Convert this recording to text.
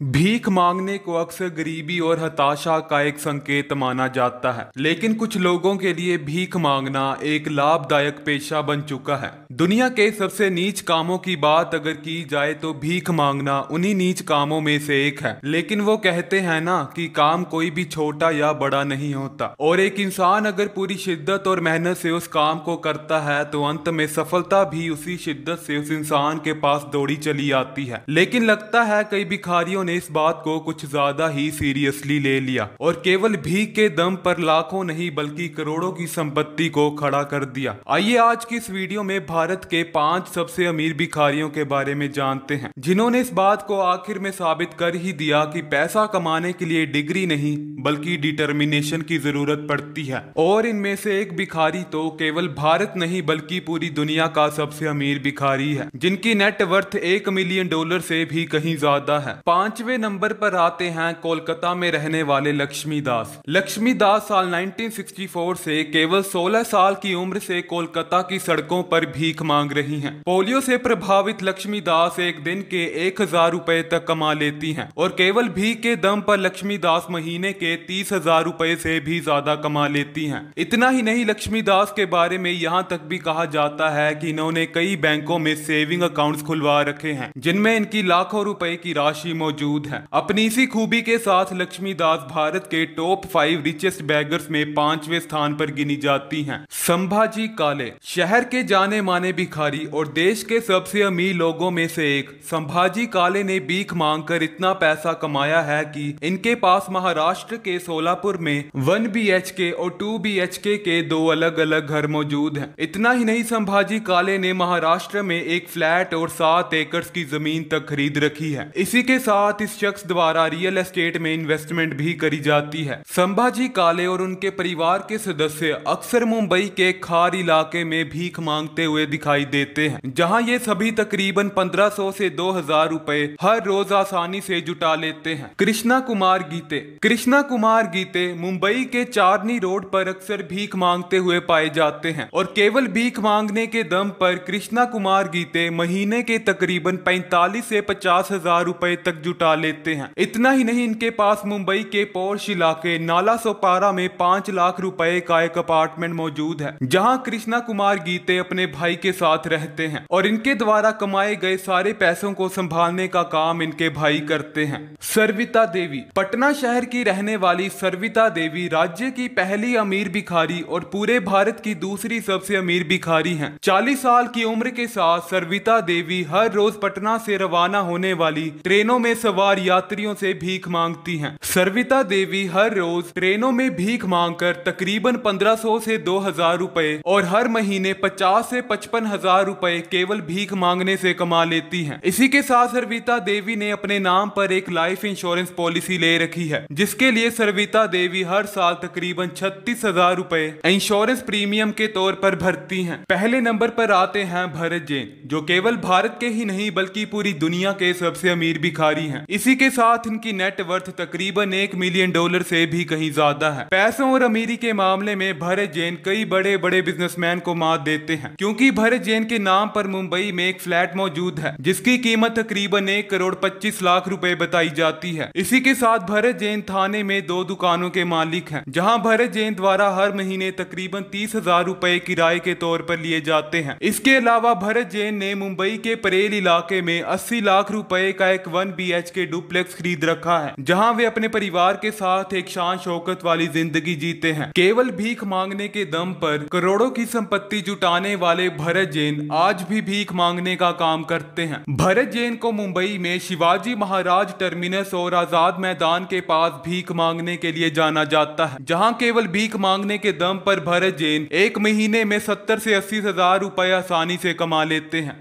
भीख मांगने को अक्सर गरीबी और हताशा का एक संकेत माना जाता है, लेकिन कुछ लोगों के लिए भीख मांगना एक लाभदायक पेशा बन चुका है। दुनिया के सबसे नीच कामों की बात अगर की जाए तो भीख मांगना उन्हीं नीच कामों में से एक है। लेकिन वो कहते हैं ना कि काम कोई भी छोटा या बड़ा नहीं होता, और एक इंसान अगर पूरी शिद्दत और मेहनत से उस काम को करता है तो अंत में सफलता भी उसी शिद्दत से उस इंसान के पास दौड़ी चली आती है। लेकिन लगता है कई भिखारियों ने इस बात को कुछ ज्यादा ही सीरियसली ले लिया और केवल भीख के दम पर लाखों नहीं बल्कि करोड़ों की संपत्ति को खड़ा कर दिया। आइए आज की इस वीडियो में भारत के 5 सबसे अमीर भिखारियों के बारे में जानते हैं, जिन्होंने इस बात को आखिर में साबित कर ही दिया कि पैसा कमाने के लिए डिग्री नहीं बल्कि डिटर्मिनेशन की जरूरत पड़ती है। और इनमें से एक भिखारी तो केवल भारत नहीं बल्कि पूरी दुनिया का सबसे अमीर भिखारी है, जिनकी नेट वर्थ $1 मिलियन से भी कहीं ज्यादा है। 5वें नंबर पर आते हैं कोलकाता में रहने वाले लक्ष्मी दास। लक्ष्मी दास साल 1964 से केवल 16 साल की उम्र से कोलकाता की सड़कों पर भीख मांग रही हैं। पोलियो से प्रभावित लक्ष्मी दास एक दिन के 1000 रुपए तक कमा लेती हैं और केवल भीख के दम पर लक्ष्मी दास महीने के 30,000 रुपए से भी ज्यादा कमा लेती हैं। इतना ही नहीं, लक्ष्मी दास के बारे में यहाँ तक भी कहा जाता है कि इन्होंने कई बैंकों में सेविंग अकाउंट्स खुलवा रखे हैं, जिनमें इनकी लाखों रुपए की राशि मौजूद है। अपनी इसी खूबी के साथ लक्ष्मी दास भारत के टॉप 5 रिचेस्ट बैगर्स में 5वें स्थान पर गिनी जाती हैं। संभाजी काले शहर के जाने माने भिखारी और देश के सबसे अमीर लोगों में से एक संभाजी काले ने भीख मांगकर इतना पैसा कमाया है कि इनके पास महाराष्ट्र के सोलापुर में 1 BHK और 2 BHK के 2 अलग अलग घर मौजूद हैं। इतना ही नहीं, संभाजी काले ने महाराष्ट्र में एक फ्लैट और 7 एकड़ की जमीन तक खरीद रखी है। इसी के साथ इस शख्स द्वारा रियल एस्टेट में इन्वेस्टमेंट भी करी जाती है। संभाजी काले और उनके परिवार के सदस्य अक्सर मुंबई के खार इलाके में भीख मांगते हुए दिखाई देते हैं, जहां ये सभी तकरीबन 1500 से 2000 रुपए हर रोज आसानी से जुटा लेते हैं। कृष्णा कुमार गीते मुंबई के चांदनी रोड पर अक्सर भीख मांगते हुए पाए जाते हैं और केवल भीख मांगने के दम पर कृष्णा कुमार गीते महीने के तकरीबन 45 से 50 हजार रुपए तक जुटा लेते हैं। इतना ही नहीं, इनके पास मुंबई के पॉश इलाके नाला सोपारा में 5 लाख रुपए का एक अपार्टमेंट मौजूद है, जहां कृष्णा कुमार गीते अपने भाई के साथ रहते हैं और इनके द्वारा कमाए गए सारे पैसों को संभालने का काम इनके भाई करते हैं। सर्विता देवी पटना शहर की रहने वाली सर्विता देवी राज्य की पहली अमीर भिखारी और पूरे भारत की दूसरी सबसे अमीर भिखारी हैं। 40 साल की उम्र के साथ सर्विता देवी हर रोज पटना से रवाना होने वाली ट्रेनों में सवार यात्रियों से भीख मांगती हैं। सर्विता देवी हर रोज ट्रेनों में भीख मांगकर तकरीबन 1500 से 2000 रुपए और हर महीने 50 से 55 हजार रुपए केवल भीख मांगने से कमा लेती हैं। इसी के साथ सर्विता देवी ने अपने नाम पर एक लाइफ इंश्योरेंस पॉलिसी ले रखी है, जिसके लिए सर्विता देवी हर साल तकरीबन 36,000 रुपए इंश्योरेंस प्रीमियम के तौर पर भरती हैं। पहले नंबर पर आते हैं भरत जैन, जो केवल भारत के ही नहीं बल्कि पूरी दुनिया के सबसे अमीर भिखारी हैं। इसी के साथ इनकी नेट वर्थ तकरीबन $1 मिलियन से भी कहीं ज्यादा है। पैसों और अमीरी के मामले में भरत जैन कई बड़े बड़े बिजनेसमैन को मात देते हैं, क्योंकि भरत जैन के नाम पर मुंबई में एक फ्लैट मौजूद है जिसकी कीमत तकरीबन 1 करोड़ 25 लाख रुपए बताई जाती है। इसी के साथ भरत जैन थाने में 2 दुकानों के मालिक हैं, जहां भरत जैन द्वारा हर महीने तकरीबन 30,000 रुपए किराए के तौर पर लिए जाते हैं। इसके अलावा भरत जैन ने मुंबई के परेल इलाके में 80 लाख रुपए का एक 1 BHK डुप्लेक्स खरीद रखा है, जहां वे अपने परिवार के साथ एक शान शौकत वाली जिंदगी जीते हैं। केवल भीख मांगने के दम पर करोड़ों की संपत्ति जुटाने वाले भरत जैन आज भी भीख मांगने का काम करते हैं। भरत जैन को मुंबई में शिवाजी महाराज टर्मिनस और आजाद मैदान के पास भीख मांगने के लिए जाना जाता है, जहां केवल भीख मांगने के दम पर भरत जैन एक महीने में 70 से 80 हजार रुपए आसानी से कमा लेते हैं।